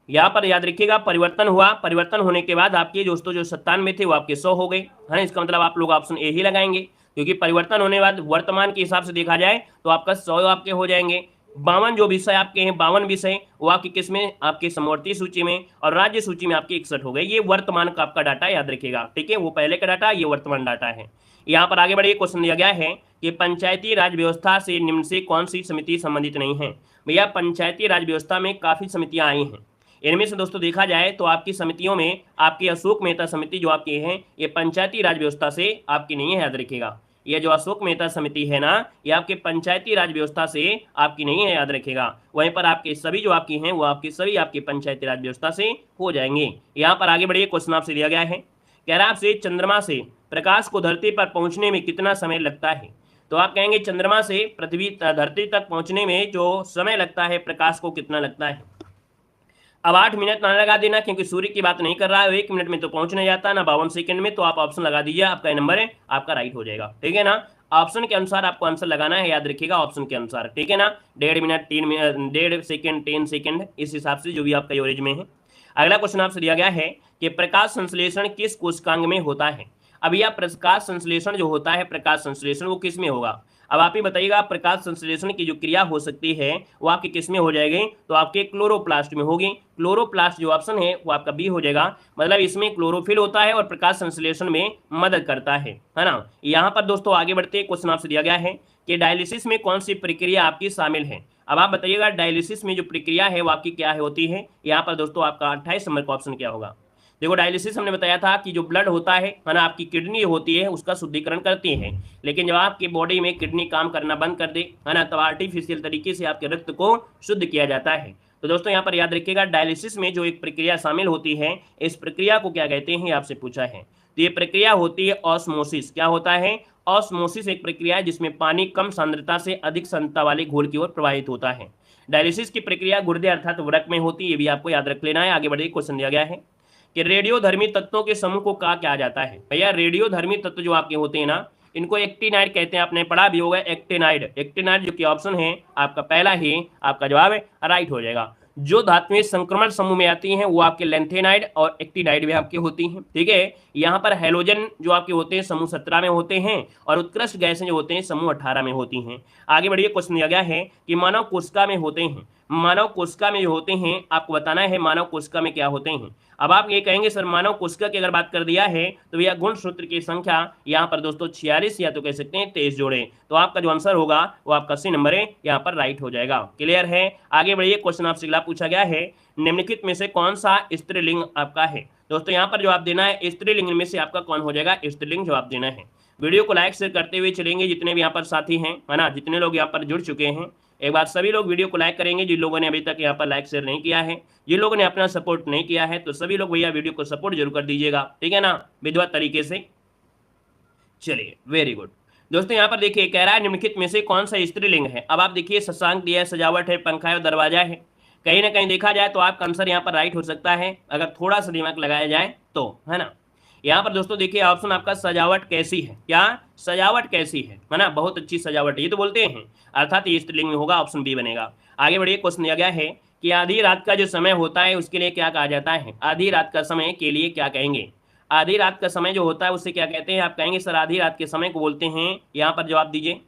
यहाँ पर याद रखिएगा परिवर्तन हुआ, परिवर्तन होने के बाद आपके दोस्तों जो 97 थे वो आपके 100 हो गए, है ना। इसका मतलब आप लोग ऑप्शन ए ही लगाएंगे, क्योंकि परिवर्तन होने के बाद वर्तमान के हिसाब से देखा जाए तो आपका 100 आपके हो जाएंगे। 52 जो विषय आपके हैं, 52 विषय वो आपके किस में, आपके समवर्ती सूची में, और राज्य सूची में आपके 61 हो गए। ये वर्तमान का आपका डाटा याद रखिएगा, ठीक है, वो पहले का डाटा, ये वर्तमान डाटा है। यहाँ पर आगे बढ़िए, क्वेश्चन दिया गया है कि पंचायती राज व्यवस्था से निम्न से कौन सी समिति संबंधित नहीं है। भैया पंचायती राज व्यवस्था में काफी समितियां आई हैं, इनमें से दोस्तों देखा जाए तो आपकी समितियों में आपकी अशोक मेहता समिति जो आपकी है ये पंचायती राज व्यवस्था से आपकी नहीं है, याद रखिएगा। ये जो अशोक मेहता समिति है ना, ये आपके पंचायती राज व्यवस्था से आपकी नहीं है, याद रखिएगा। वहीं पर आपके सभी जो आपकी हैं वो आपकी सभी आपकी पंचायती राज व्यवस्था से हो जाएंगे। यहाँ पर आगे बढ़िए, क्वेश्चन आपसे दिया गया है, कह रहा है आपसे चंद्रमा से प्रकाश को धरती पर पहुंचने में कितना समय लगता है। तो आप कहेंगे चंद्रमा से पृथ्वी धरती तक पहुंचने में जो समय लगता है प्रकाश को कितना लगता है। अब 8 मिनट ना लगा देना, क्योंकि सूर्य की बात नहीं कर रहा है, 1 मिनट में तो पहुंच नहीं जाता ना 52 सेकंड में, तो आप ऑप्शन लगा दीजिए, आपका नंबर है आपका राइट हो जाएगा, ठीक है ना। ऑप्शन के अनुसार आपको आंसर लगाना है, याद रखिएगा ऑप्शन के अनुसार, ठीक है ना। 1.5 मिनट, 3 मिनट, 1.5 सेकंड, 10 सेकंड, इस हिसाब से जो भी आपका एवरेज में है। अगला क्वेश्चन आपसे दिया गया है कि प्रकाश संश्लेषण किस कोशिकांग में होता है। अब यह प्रकाश संश्लेषण जो होता है, प्रकाश संश्लेषण वो किस में होगा। अब आप ही बताइएगा, प्रकाश संश्लेषण की जो क्रिया हो सकती है वो आपके किस में हो जाएगी, तो आपके क्लोरोप्लास्ट में होगी। क्लोरोप्लास्ट जो ऑप्शन है वो आपका बी हो जाएगा, मतलब इसमें क्लोरोफिल होता है और प्रकाश संश्लेषण में मदद करता है ना। यहाँ पर दोस्तों आगे बढ़ते हैं, क्वेश्चन आपसे दिया गया है कि डायलिसिस में कौन सी प्रक्रिया आपकी शामिल है। अब आप बताइएगा डायलिसिस में जो प्रक्रिया है वो आपकी क्या होती है। यहाँ पर दोस्तों आपका 28 नंबर का ऑप्शन क्या होगा। देखो डायलिसिस हमने बताया था कि जो ब्लड होता है ना, आपकी किडनी होती है उसका शुद्धिकरण करती है, लेकिन जब आपकी बॉडी में किडनी काम करना बंद कर दे, है ना, तब आर्टिफिशियल तरीके से आपके रक्त को शुद्ध किया जाता है। तो दोस्तों यहाँ पर याद रखिएगा डायलिसिस में जो एक प्रक्रिया शामिल होती है, इस प्रक्रिया को क्या कहते हैं, आपसे पूछा है। तो ये प्रक्रिया होती है ऑस्मोसिस। क्या होता है, ऑस्मोसिस एक प्रक्रिया है जिसमें पानी कम सांद्रता से अधिक सांद्रता वाले घोल की ओर प्रवाहित होता है। डायलिसिस की प्रक्रिया गुर्दे अर्थात वृक्क में होती है, ये भी आपको याद रख लेना है। आगे बढ़िए, क्वेश्चन दिया गया है कि रेडियोधर्मी तत्वों के समूह को कहा जाता है। भैया रेडियोधर्मी तत्व जो आपके होते हैं ना, इनको एक्टिनाइड कहते हैं, आपने पढ़ा भी होगा एक्टिनाइड। एक्टिनाइड जो कि ऑप्शन है आपका पहला ही आपका जवाब है राइट हो जाएगा। जो धातुएं संक्रमण समूह में आती हैं वो आपके लेंथेनाइड और एक्टिनाइड में आपके होती हैं, ठीक है। यहाँ पर हेलोजन जो आपके होते हैं समूह 17 में होते हैं, और उत्कृष्ट गैसें जो होते हैं समूह 18 में होती हैं। आगे बढ़िए, क्वेश्चन दिया गया है कि मानव कोशिका में होते हैं, मानव कोशिका में जो होते हैं आपको बताना है मानव कोशिका में क्या होते हैं। अब आप ये कहेंगे सर मानव कोशिका की अगर बात कर दिया है तो यह गुणसूत्र की संख्या यहाँ पर दोस्तों 46 या तो कह सकते हैं 23 जोड़े। तो आपका जो आंसर होगा वो आपका सी नंबर है, यहाँ पर राइट हो जाएगा। क्लियर है। आगे बढ़िए, क्वेश्चन आपसे अगला पूछा गया है निम्नलिखित में से कौन सा स्त्रीलिंग आपका है। दोस्तों यहाँ पर जवाब देना है स्त्रीलिंग में से आपका कौन हो जाएगा, स्त्रीलिंग जवाब देना है। वीडियो को लाइक शेयर करते हुए चलेंगे, जितने भी यहाँ पर साथी हैं, है ना, जितने लोग यहाँ पर जुड़ चुके हैं, एक बार सभी लोग वीडियो को लाइक करेंगे। जिन लोगों ने अभी तक यहाँ पर लाइक शेयर नहीं किया है, जिन लोगों ने अपना सपोर्ट नहीं किया है, तो सभी लोग भैया वीडियो को सपोर्ट जरूर कर दीजिएगा, ठीक है ना, विधिवत तरीके से। चलिए वेरी गुड। दोस्तों यहाँ पर देखिए कह रहा है निम्नलिखित में से कौन सा स्त्रीलिंग है। अब आप देखिए शशांक दिया है, सजावट है, पंखा है और दरवाजा है। कहीं ना कहीं देखा जाए तो आपका आंसर यहाँ पर राइट हो सकता है अगर थोड़ा सा दिमाग लगाया जाए तो, है ना। यहाँ पर दोस्तों देखिए ऑप्शन आपका सजावट कैसी है, क्या सजावट कैसी है ना, बहुत अच्छी सजावट ये तो बोलते हैं, अर्थात ये स्त्रीलिंग में होगा, ऑप्शन बी बनेगा। आगे बढ़िए, क्वेश्चन दिया गया है कि आधी रात का जो समय होता है उसके लिए क्या कहा जाता है। आधी रात का समय के लिए क्या कहेंगे, आधी रात का समय जो होता है उससे क्या कहते हैं। आप कहेंगे सर आधी रात के समय को बोलते हैं, यहाँ पर जवाब दीजिए।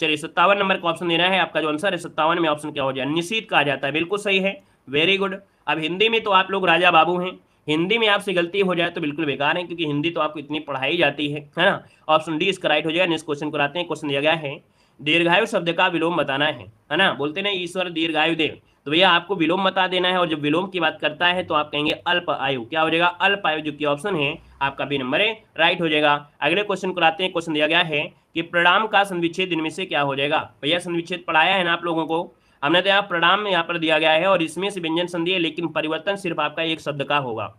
चलिए 57 नंबर का ऑप्शन देना है, आपका जो आंसर है 57 में ऑप्शन क्या हो जाए, निशीथ कहा जाता है। बिल्कुल सही है, वेरी गुड। अब हिंदी में तो आप लोग राजा बाबू हैं, हिंदी में आपसे गलती हो जाए तो बिल्कुल बेकार है, क्योंकि हिंदी तो आपको इतनी पढ़ाई जाती है ना। ऑप्शन डी इसका राइट हो जाएगा। नेक्स्ट क्वेश्चन को आते हैं। क्वेश्चन दिया गया है दीर्घायु शब्द का विलोम बताना है ना। बोलते ना ईश्वर दीर्घायु दे, तो भैया आपको विलोम बता देना है, और जब विलोम की बात करता है तो आप कहेंगे अल्प आयु। क्या हो जाएगा, अल्प आयु, जो कि ऑप्शन है आपका बी नंबर है, राइट हो जाएगा। अगले क्वेश्चन को आते हैं। क्वेश्चन दिया गया है कि प्रणाम का संविच्छेद इनमें से क्या हो जाएगा। भैया संविच्छेद पढ़ाया है ना आप लोगों को, हमने तो यहाँ प्रणाम यहाँ पर दिया गया है और इसमें से व्यंजन संधि है, लेकिन परिवर्तन सिर्फ आपका एक शब्द का होगा।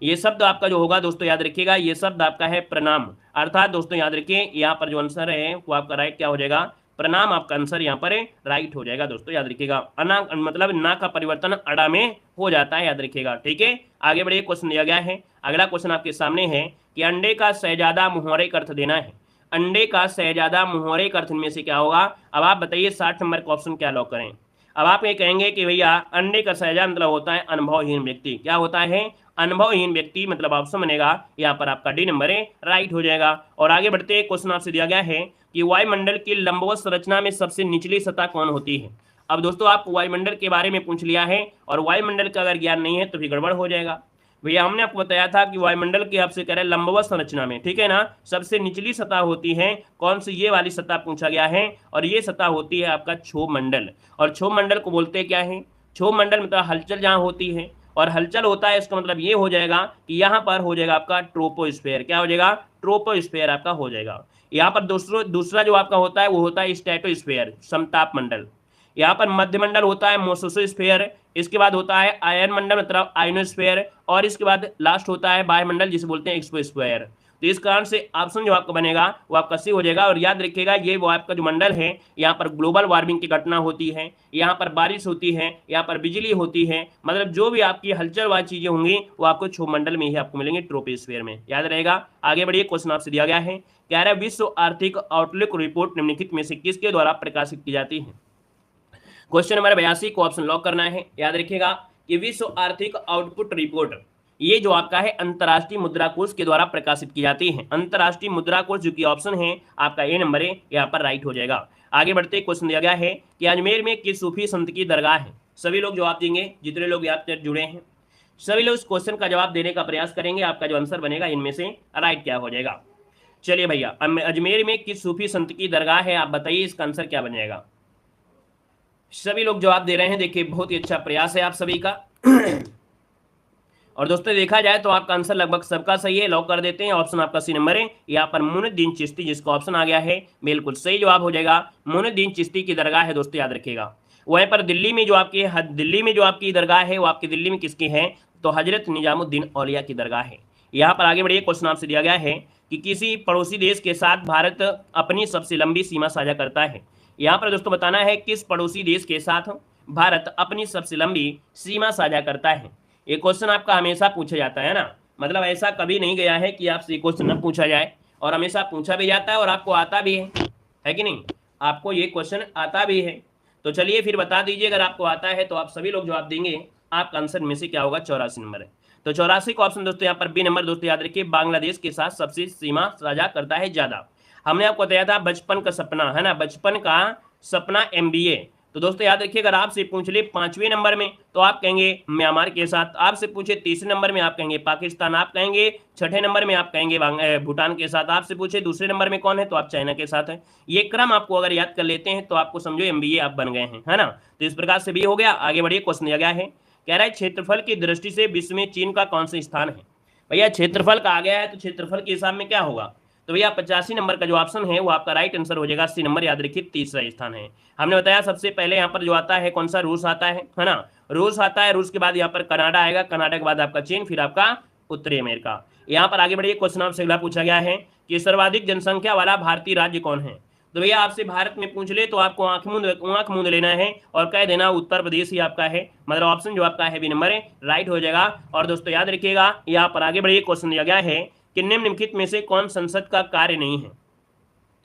ये शब्द आपका जो होगा दोस्तों याद रखिएगा, ये शब्द आपका है प्रणाम, अर्थात दोस्तों याद रखिए यहाँ पर जो आंसर है वो आपका राइट क्या हो जाएगा, प्रणाम आपका आंसर यहाँ पर राइट हो जाएगा। दोस्तों याद रखिएगा, अना मतलब ना का परिवर्तन अड़ा में हो जाता है, याद रखिएगा, ठीक है। आगे बढ़िए, क्वेश्चन दिया गया है। अगला क्वेश्चन आपके सामने है कि अंडे का शहजादा मुहावरे का अर्थ देना है। अंडे का शहजादा मुहावरे का अर्थ इनमें से क्या होगा। अब आप बताइए 60 नंबर का ऑप्शन क्या लॉक करें। अब आप ये कहेंगे कि भैया अंडे का शहजादा मतलब होता है अनुभवहीन व्यक्ति। क्या होता है, अनुभवहीन व्यक्ति, मतलब ऑप्शन बनेगा यहाँ पर आपका डी नंबर है, राइट हो जाएगा। और आगे बढ़ते क्वेश्चन आपसे दिया गया है कि वायुमंडल की लंबवत संरचना में सबसे निचली सतह कौन होती है। अब दोस्तों आपको वायुमंडल के बारे में पूछ लिया है और वायुमंडल का अगर ज्ञान नहीं है तो भी गड़बड़ हो जाएगा। भैया हमने आपको बताया था कि वायुमंडल की आपसे कह रहे हैं लंबवत संरचना में, ठीक है ना, सबसे निचली सतह होती है कौन सी, ये वाली सतह पूछा गया है और ये सतह होती है आपका क्षोभ मंडल। और क्षोभ मंडल को बोलते क्या है, क्षोभ मंडल मतलब हलचल जहां होती है और हलचल होता है, इसका मतलब ये हो जाएगा कि यहाँ पर हो जाएगा आपका ट्रोपोस्फेयर। क्या हो जाएगा, ट्रोपोस्फेयर आपका हो जाएगा। यहाँ पर दूसरा जो आपका होता है वो होता है स्ट्रेटोस्फेयर, समताप मंडल। यहाँ पर मध्यमंडल होता है मेसोस्फेयर, इसके बाद होता है आयन मंडल मतलब आयनोस्फेयर, और इसके बाद लास्ट होता है वायुमंडल जिसे बोलते हैं एक्सोस्फेयर। तो इस कारण से ऑप्शन जो आपका बनेगा वो आपका सी हो जाएगा। और याद रखिएगा ये वो आपका जो मंडल है, यहाँ पर ग्लोबल वार्मिंग की घटना होती है, यहाँ पर बारिश होती है, यहाँ पर बिजली होती है, मतलब जो भी आपकी हलचल वाली चीजें होंगी वो आपको क्षोभ मंडल में ही आपको मिलेंगे, ट्रोपोस्फेयर में, याद रहेगा। आगे बढ़िए, क्वेश्चन आपसे दिया गया है, कह रहा है विश्व आर्थिक आउटलुक रिपोर्ट निम्नलिखित में से किसके द्वारा प्रकाशित की जाती है। क्वेश्चन नंबर 82 को ऑप्शन लॉक करना है। याद रखिएगा कि विश्व आर्थिक आउटपुट रिपोर्ट ये जो आपका है अंतर्राष्ट्रीय मुद्रा कोष के द्वारा प्रकाशित की जाती है। अंतर्राष्ट्रीय मुद्रा कोष जो कि ऑप्शन है आपका ए नंबर है, यहाँ पर राइट हो जाएगा। आगे बढ़ते क्वेश्चन दिया गया है कि अजमेर में किस सूफी संत की दरगाह है। सभी लोग जवाब देंगे, जितने लोग यहाँ पर जुड़े हैं सभी लोग इस क्वेश्चन का जवाब देने का प्रयास करेंगे। आपका जो आंसर बनेगा इनमें से राइट क्या हो जाएगा। चलिए भैया, अजमेर में किस सूफी संत की दरगाह है, आप बताइए इसका आंसर क्या बन जाएगा। सभी लोग जवाब दे रहे हैं, देखिए बहुत ही अच्छा प्रयास है आप सभी का। और दोस्तों देखा जाए तो आपका आंसर लगभग सबका सही है, लॉक कर देते हैं। ऑप्शन आपका सी नंबर है, यहाँ पर मुइनुद्दीन चिश्ती जिसका ऑप्शन आ गया है बिल्कुल सही जवाब हो जाएगा। मुइनुद्दीन चिश्ती की दरगाह है दोस्तों, याद रखिएगा। वहीं पर दिल्ली में जो आपकी दरगाह है वो आपकी दिल्ली में किसकी है, तो हजरत निजामुद्दीन औलिया की दरगाह है। यहाँ पर आगे बढ़िए, क्वेश्चन आपसे दिया गया है कि किसी पड़ोसी देश के साथ भारत अपनी सबसे लंबी सीमा साझा करता है। यहाँ पर दोस्तों बताना है किस पड़ोसी देश के साथ भारत अपनी सबसे लंबी सीमा साझा करता है। ये क्वेश्चन आपका हमेशा पूछा जाता है ना, मतलब ऐसा कभी नहीं गया है कि आपसे ये क्वेश्चन न पूछा जाए, और हमेशा पूछा भी जाता है और आपको आता भी है कि नहीं, आपको ये क्वेश्चन आता भी है। तो चलिए फिर बता दीजिए, अगर आपको आता है तो आप सभी लोग जवाब देंगे, आपका आंसर में से क्या होगा, 84 नंबर है। तो 84 का ऑप्शन दोस्तों यहाँ पर बी नंबर दोस्तों याद रखिए, बांग्लादेश के साथ सबसे सीमा साझा करता है ज्यादा। हमने आपको बताया था बचपन का सपना है ना, बचपन का सपना MBA। तो दोस्तों याद रखिए, अगर आपसे पूछ ले 5वें नंबर में तो आप कहेंगे म्यांमार के साथ, आपसे पूछे 3रे नंबर में आप कहेंगे पाकिस्तान, आप कहेंगे 6ठे नंबर में आप कहेंगे भूटान के साथ, आपसे पूछे दूसरे नंबर में कौन है तो आप चाइना के साथ है। ये क्रम आपको अगर याद कर लेते हैं तो आपको समझो MBA आप बन गए हैं, है ना। तो इस प्रकार से भी हो गया। आगे बढ़िए, क्वेश्चन दिया गया है, कह रहा है क्षेत्रफल की दृष्टि से विश्व में चीन का कौन सा स्थान है। भैया क्षेत्रफल का आ गया है तो क्षेत्रफल के हिसाब में क्या होगा, तो भैया 85 नंबर का जो ऑप्शन है वो आपका राइट आंसर हो जाएगा, सी नंबर याद रखिए, तीसरा स्थान है। हमने बताया सबसे पहले यहाँ पर जो आता है कौन सा, रूस आता है ना, रूस आता है, रूस के बाद यहाँ पर कनाडा आएगा, कनाडा के बाद आपका चीन, फिर आपका उत्तरी अमेरिका। यहाँ पर आगे बढ़िए, क्वेश्चन आपसे अगला पूछा गया है कि सर्वाधिक जनसंख्या वाला भारतीय राज्य कौन है। तो भैया आपसे भारत में पूछ ले तो आपको आंख मूंद लेना है और कह देना उत्तर प्रदेश ही आपका है, मतलब ऑप्शन जो आपका है बी नंबर है, राइट हो जाएगा। और दोस्तों याद रखिएगा, यहाँ पर आगे बढ़िए, क्वेश्चन दिया गया है कि निम्नलिखित में से कौन संसद का कार्य नहीं है,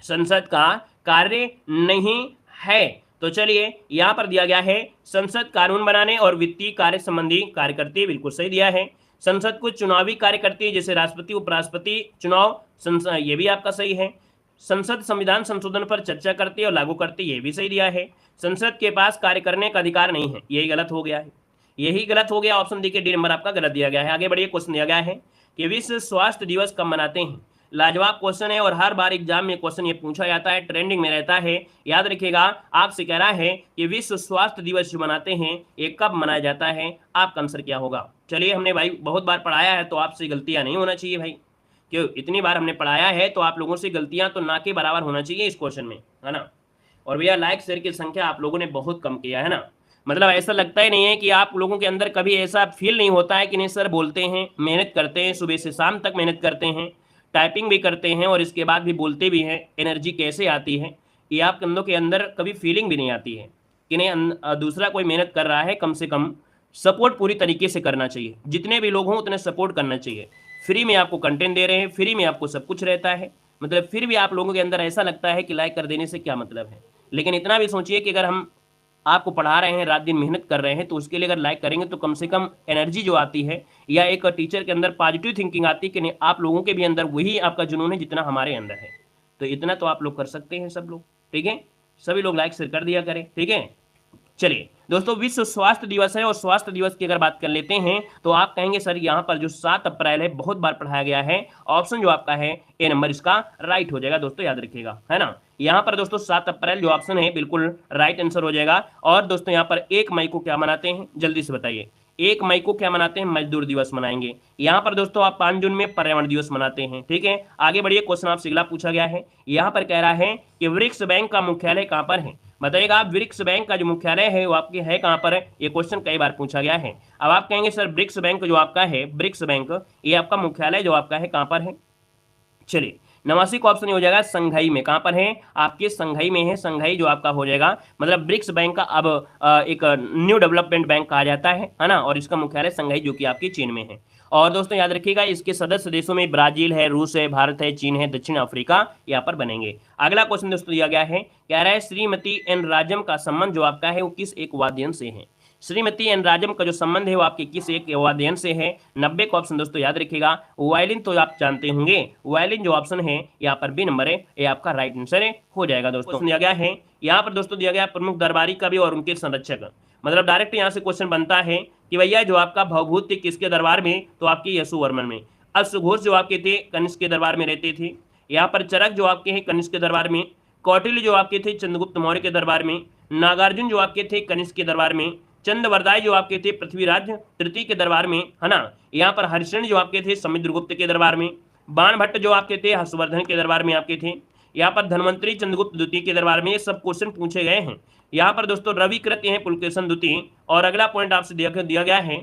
संसद का कार्य नहीं है। तो चलिए यहाँ पर दिया गया है संसद कानून बनाने और वित्तीय कार्य संबंधी कार्य करती है, बिल्कुल सही दिया है। संसद कुछ चुनावी कार्य करती है जैसे राष्ट्रपति उपराष्ट्रपति चुनाव, ये भी आपका सही है। संसद संविधान संशोधन पर चर्चा करती है और लागू करती है, ये भी सही दिया है। संसद के पास कार्य करने का अधिकार नहीं है, यही गलत हो गया है, यही गलत हो गया, ऑप्शन देखिए डी नंबर आपका गलत दिया गया है। आगे बढ़िए, क्वेश्चन दिया गया है कि विश्व स्वास्थ्य दिवस कब मनाते हैं। लाजवाब क्वेश्चन है और हर बार एग्जाम में क्वेश्चन ये पूछा जाता है, ट्रेंडिंग में रहता है। याद रखिएगा, आपसे कह रहा है कि विश्व स्वास्थ्य दिवस जो मनाते हैं ये कब मनाया जाता है, आपका आंसर क्या होगा। चलिए हमने भाई बहुत बार पढ़ाया है तो आपसे गलतियां नहीं होना चाहिए भाई, क्यों इतनी बार हमने पढ़ाया है तो आप लोगों से गलतियां तो ना के बराबर होना चाहिए इस क्वेश्चन में, है ना। और भैया लाइक शेयर की संख्या आप लोगों ने बहुत कम किया है ना, मतलब ऐसा लगता ही नहीं है कि आप लोगों के अंदर कभी ऐसा फील नहीं होता है कि नहीं सर बोलते हैं, मेहनत करते हैं, सुबह से शाम तक मेहनत करते हैं, टाइपिंग भी करते हैं और इसके बाद भी बोलते भी हैं, एनर्जी कैसे आती है, ये आप कंधों के अंदर कभी फीलिंग भी नहीं आती है कि नहीं दूसरा कोई मेहनत कर रहा है। कम से कम सपोर्ट पूरी तरीके से करना चाहिए, जितने भी लोग हों उतने सपोर्ट करना चाहिए। फ्री में आपको कंटेंट दे रहे हैं, फ्री में आपको सब कुछ रहता है, मतलब फिर भी आप लोगों के अंदर ऐसा लगता है कि लाइक कर देने से क्या मतलब है। लेकिन इतना भी सोचिए कि अगर हम आपको पढ़ा रहे हैं, रात दिन मेहनत कर रहे हैं, तो उसके लिए अगर लाइक करेंगे तो कम से कम एनर्जी जो आती है या एक टीचर के अंदर पॉजिटिव थिंकिंग आती है कि नहीं आप लोगों के भी अंदर वही आपका जुनून है जितना हमारे अंदर है। तो इतना तो आप लोग कर सकते हैं सब लोग, ठीक है। सभी लोग लाइक शेयर कर दिया करें, ठीक है। चलिए दोस्तों, विश्व स्वास्थ्य दिवस है और स्वास्थ्य दिवस की अगर बात कर लेते हैं तो आप कहेंगे सर यहाँ पर जो 7 अप्रैल है बहुत बार पढ़ाया गया है, ऑप्शन जो आपका है ए नंबर इसका राइट हो जाएगा दोस्तों, याद रखिएगा, है ना। यहाँ पर दोस्तों 7 अप्रैल जो ऑप्शन है बिल्कुल राइट आंसर हो जाएगा। और दोस्तों यहाँ पर 1 मई को क्या मनाते हैं, जल्दी से बताइए। 1 मई को क्या मनाते हैं, मजदूर दिवस मनाएंगे। यहाँ पर दोस्तों आप 5 जून में पर्यावरण दिवस मनाते हैं, ठीक है। आगे बढ़िए, क्वेश्चन आपसे अगला पूछा गया है। यहाँ पर कह रहा है कि वृक्ष बैंक का मुख्यालय कहाँ पर है। बताइएगा आप, वृक्ष बैंक का जो मुख्यालय है वो आपके है कहाँ पर है। ये क्वेश्चन कई बार पूछा गया है। अब आप कहेंगे सर वृक्ष बैंक जो आपका है, वृक्ष बैंक ये आपका मुख्यालय जो आपका है कहाँ पर है। चलिए 89 का ऑप्शन हो जाएगा संघाई में। कहां पर है आपके, संघाई में है। संघाई जो आपका हो जाएगा, मतलब ब्रिक्स बैंक का अब एक न्यू डेवलपमेंट बैंक कहा जाता है ना। और इसका मुख्यालय संघाई जो कि आपकी चीन में है। और दोस्तों याद रखिएगा इसके सदस्य देशों में ब्राजील है, रूस है, भारत है, चीन है, दक्षिण अफ्रीका यहाँ पर बनेंगे। अगला क्वेश्चन दोस्तों दिया गया है, कह रहा है श्रीमती एन राजम का संबंध जो आपका है वो किस एक वाद्ययंत्र से है। श्रीमती एन राजम का जो संबंध है वो आपके किस एक वाद्ययंत्र से है। 90 का ऑप्शन दोस्तों याद रखिएगा। वायलिन तो आप जानते होंगे, वायलिन जो ऑप्शन है यहाँ पर बी नंबर है, ये आपका राइट आंसर हो जाएगा। दोस्तों दिया गया है यहाँ पर दोस्तों दिया गया प्रमुख दरबारी कवि और उनके संरक्षक। मतलब डायरेक्ट यहाँ से क्वेश्चन बनता है कि भैया जो आपका भवभूत थे किसके दरबार में, तो आपके यशोवर्मन में। अश्वघोष जो आपके थे कनिष्क के दरबार में रहते थे। यहाँ पर चरक जो आपके हैं कनिष्क के दरबार में। कौटिल्य जो आपके थे चंद्रगुप्त मौर्य के दरबार में। नागार्जुन जो आपके थे कनिष्क के दरबार में। चंद्रवरदाय जो आपके थे पृथ्वीराज तृतीय के दरबार में, है ना। यहाँ पर हरिश्चंद्र जो आपके थे समुद्रगुप्त के दरबार में। बाण भट्ट जो आपके थे हर्षवर्धन के दरबार में आपके थे। यहाँ पर धनवंतरी चंद्रगुप्त द्वितीय के दरबार में। ये सब क्वेश्चन पूछे गए हैं। यहाँ पर दोस्तों रविकृत हैं पुलकेशन द्वितीय। और अगला पॉइंट आपसे दिया गया है,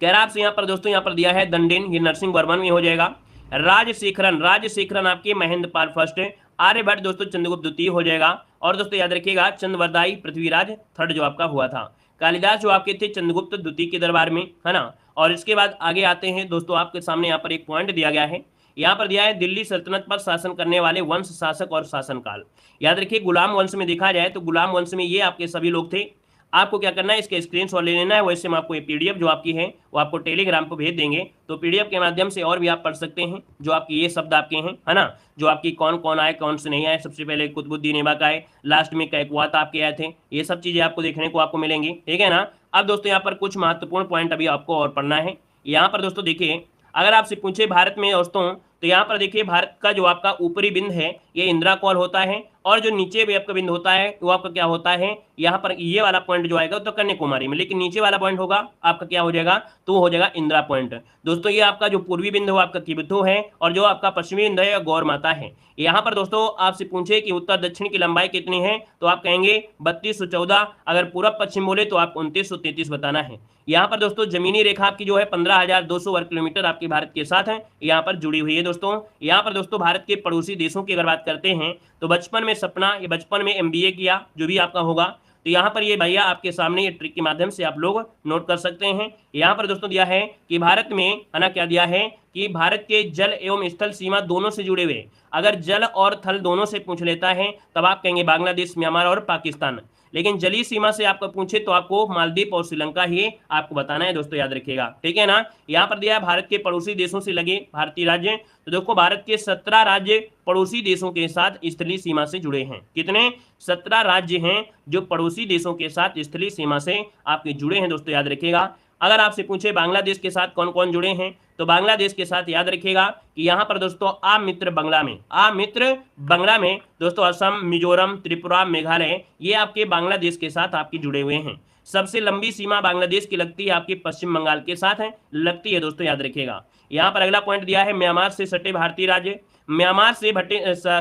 कह रहा आपसे यहाँ पर दोस्तों यहाँ पर दिया है दंडेन, ये नरसिंह वर्मन में हो जाएगा। राजशेखरन, राजशेखरन आपके महेंद्र पाल फर्स्ट। आर्यभट्ट दोस्तों चंद्रगुप्त द्वितीय हो जाएगा। और दोस्तों याद रखिएगा चंद्रवरदाई पृथ्वीराज थर्ड जो आपका हुआ था। कालिदास जो आपके थे चंद्रगुप्त द्वितीय के दरबार में, है ना। और इसके बाद आगे आते हैं दोस्तों, आपके सामने यहाँ पर एक पॉइंट दिया गया है। यहाँ पर दिया है दिल्ली सल्तनत पर शासन करने वाले वंश शासक और शासनकाल। याद रखिए गुलाम वंश में देखा जाए तो गुलाम वंश में ये आपके सभी लोग थे। आपको क्या करना है, इसके स्क्रीनशॉट ले लेना है। वैसे हम आपको ये पीडीएफ जो आपकी है वो आपको टेलीग्राम पर भेज देंगे, तो पीडीएफ के माध्यम से और भी आप पढ़ सकते हैं जो आपके ये शब्द आपके हैं, है ना। जो आपकी कौन कौन आए कौन से नहीं आए, सबसे पहले कुतुबुद्दीन ऐबक आए, लास्ट में कैकवात आपके आए थे। ये सब चीजें आपको देखने को आपको मिलेंगी, ठीक है ना। अब दोस्तों यहाँ पर कुछ महत्वपूर्ण पॉइंट अभी आपको और पढ़ना है। यहाँ पर दोस्तों देखिए, अगर आपसे पूछे भारत में दोस्तों, तो यहाँ पर देखिए भारत का जो आपका ऊपरी बिंद है ये इंदिरा कौल होता है। और जो नीचे भी आपका बिंद होता है वो आपका क्या होता है, यहाँ पर ये वाला पॉइंट जो आएगा तो कन्याकुमारी में। लेकिन नीचे वाला पॉइंट होगा आपका क्या हो जाएगा, तो हो जाएगा इंदिरा पॉइंट। दोस्तों ये आपका जो पूर्वी बिंदु आपका किबिथु है और जो आपका पश्चिमी बिंदु है गौर माता है। यहाँ पर दोस्तों आपसे पूछे कि उत्तर दक्षिण की लंबाई कितनी है, तो आप कहेंगे 3214। अगर पूरब पश्चिम बोले तो आप 2933 बताना है। यहाँ पर दोस्तों जमीनी रेखा आपकी जो है 15,200 वर्ग किलोमीटर आपके भारत के साथ है यहाँ पर जुड़ी हुई है। दोस्तों यहाँ पर दोस्तों भारत के पड़ोसी देशों की अगर बात करते हैं तो बचपन में सपना, ये बचपन में एमबीए किया जो भी आपका होगा, तो यहाँ पर ये भैया आपके सामने ये ट्रिक के माध्यम से आप लोग नोट कर सकते हैं। यहाँ पर दोस्तों दिया है कि भारत में, है ना, क्या दिया है कि भारत के जल एवं स्थल सीमा दोनों से जुड़े हुए। अगर जल और थल दोनों से पूछ लेता है तब आप कहेंगे बांग्लादेश, म्यांमार और पाकिस्तान। लेकिन जलीय सीमा से आपको पूछे तो आपको मालदीव और श्रीलंका ही आपको बताना है दोस्तों, याद रखिएगा, ठीक है ना। यहाँ पर दिया है भारत के पड़ोसी देशों से लगे भारतीय राज्य, तो देखो भारत के 17 राज्य पड़ोसी देशों के साथ स्थलीय सीमा से जुड़े हैं। कितने, 17 राज्य हैं जो पड़ोसी देशों के साथ स्थलीय सीमा से आपके जुड़े हैं दोस्तों, याद रखिएगा। अगर आपसे पूछे बांग्लादेश के साथ कौन कौन जुड़े हैं, तो बांग्लादेश के साथ याद रखिएगा कि यहाँ पर दोस्तों आ मित्र बंगला में दोस्तों असम, मिजोरम, त्रिपुरा, मेघालय ये आपके बांग्लादेश के साथ आपके जुड़े हुए हैं। सबसे लंबी सीमा बांग्लादेश की लगती है आपके पश्चिम बंगाल के साथ है, लगती है दोस्तों, याद रखिएगा। यहाँ पर अगला पॉइंट दिया है म्यांमार से सटे भारतीय राज्य। म्यांमार से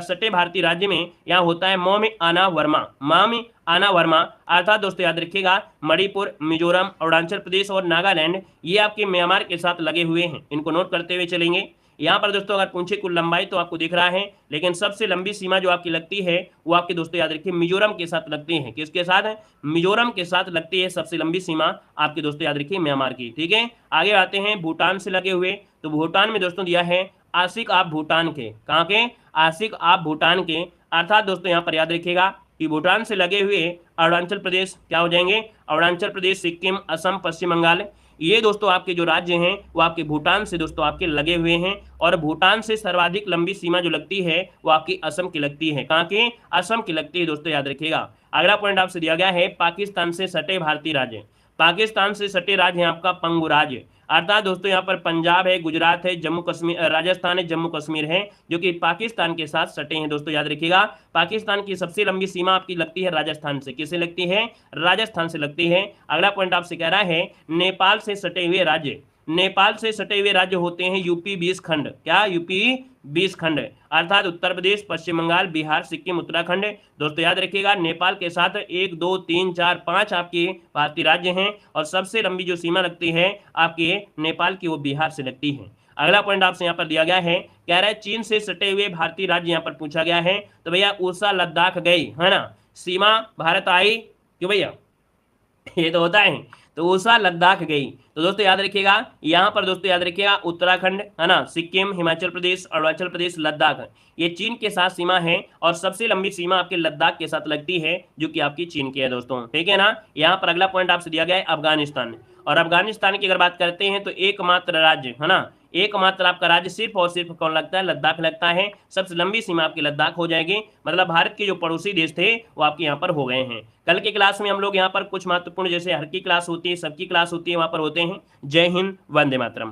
सटे भारतीय राज्य में यहाँ होता है मौ में आना वर्मा, अर्थात दोस्तों याद रखिएगा मणिपुर, मिजोरम, अरुणाचल प्रदेश और नागालैंड ये आपके म्यांमार के साथ लगे हुए हैं। इनको नोट करते हुए चलेंगे। यहाँ पर दोस्तों अगर पूछे कुल लंबाई तो आपको दिख रहा है, लेकिन सबसे लंबी सीमा जो आपकी लगती है वो आपके दोस्तों याद रखिए मिजोरम के साथ लगती है। किसके साथ है, मिजोरम के साथ लगती है सबसे लंबी सीमा आपके दोस्तों याद रखिए म्यांमार की, ठीक है। आगे आते हैं भूटान से लगे हुए, तो भूटान में दोस्तों दिया है आशिक आप भूटान के, कहाँ के, आशिक आप भूटान के, अर्थात दोस्तों यहाँ पर याद रखिएगा कि भूटान से लगे हुए अरुणाचल प्रदेश क्या हो जाएंगे, अरुणाचल प्रदेश, सिक्किम, असम, पश्चिम बंगाल, ये दोस्तों आपके जो राज्य हैं वो आपके भूटान से दोस्तों आपके लगे हुए हैं। और भूटान से सर्वाधिक लंबी सीमा जो लगती है वो आपकी असम की लगती है, कहाँ की, असम की लगती है दोस्तों, याद रखिएगा। अगला पॉइंट आपसे दिया गया है पाकिस्तान से सटे भारतीय राज्य। पाकिस्तान से सटे राज्य है आपका पंगु राज्य, अर्थात दोस्तों यहाँ पर पंजाब है, गुजरात है, जम्मू कश्मीर, राजस्थान है, जम्मू कश्मीर है, जो कि पाकिस्तान के साथ सटे हैं दोस्तों, याद रखिएगा। पाकिस्तान की सबसे लंबी सीमा आपकी लगती है राजस्थान से, किससे लगती है, राजस्थान से लगती है। अगला पॉइंट आपसे कह रहा है नेपाल से सटे हुए राज्य, नेपाल से सटे हुए राज्य होते हैं यूपी 20 खंड, क्या, यूपी 20 खंड, अर्थात उत्तर प्रदेश, पश्चिम बंगाल, बिहार, सिक्किम, उत्तराखंड। दोस्तों याद रखिएगा नेपाल के साथ 1 2 3 4 5 आपके भारतीय राज्य हैं, और सबसे लंबी जो सीमा लगती है आपके नेपाल की वो बिहार से लगती है। अगला पॉइंट आपसे यहाँ पर दिया गया है, कह रहा है चीन से सटे हुए भारतीय राज्य यहाँ पर पूछा गया है, तो भैया उषा लद्दाख गई, है ना, सीमा भारत आई, क्यों भैया, ये तो होता है, तो उषा लद्दाख गई। तो दोस्तों याद रखिएगा यहाँ पर, दोस्तों याद रखिएगा उत्तराखंड, है ना, सिक्किम, हिमाचल प्रदेश, अरुणाचल प्रदेश, लद्दाख, ये चीन के साथ सीमा है, और सबसे लंबी सीमा आपके लद्दाख के साथ लगती है, जो कि आपकी चीन की है दोस्तों, ठीक है ना। यहाँ पर अगला पॉइंट आपसे दिया गया है अफगानिस्तान, और अफगानिस्तान की अगर बात करते हैं तो एकमात्र राज्य, है ना, एकमात्र आपका राज्य सिर्फ और सिर्फ कौन लगता है, लद्दाख लगता है। सबसे लंबी सीमा आपकी लद्दाख हो जाएगी, मतलब भारत के जो पड़ोसी देश थे वो आपके यहाँ पर हो गए हैं। कल के क्लास में हम लोग यहाँ पर कुछ महत्वपूर्ण, जैसे हर की क्लास होती है, सबकी क्लास होती है, वहाँ पर होते हैं। जय हिंद, वंदे मातरम।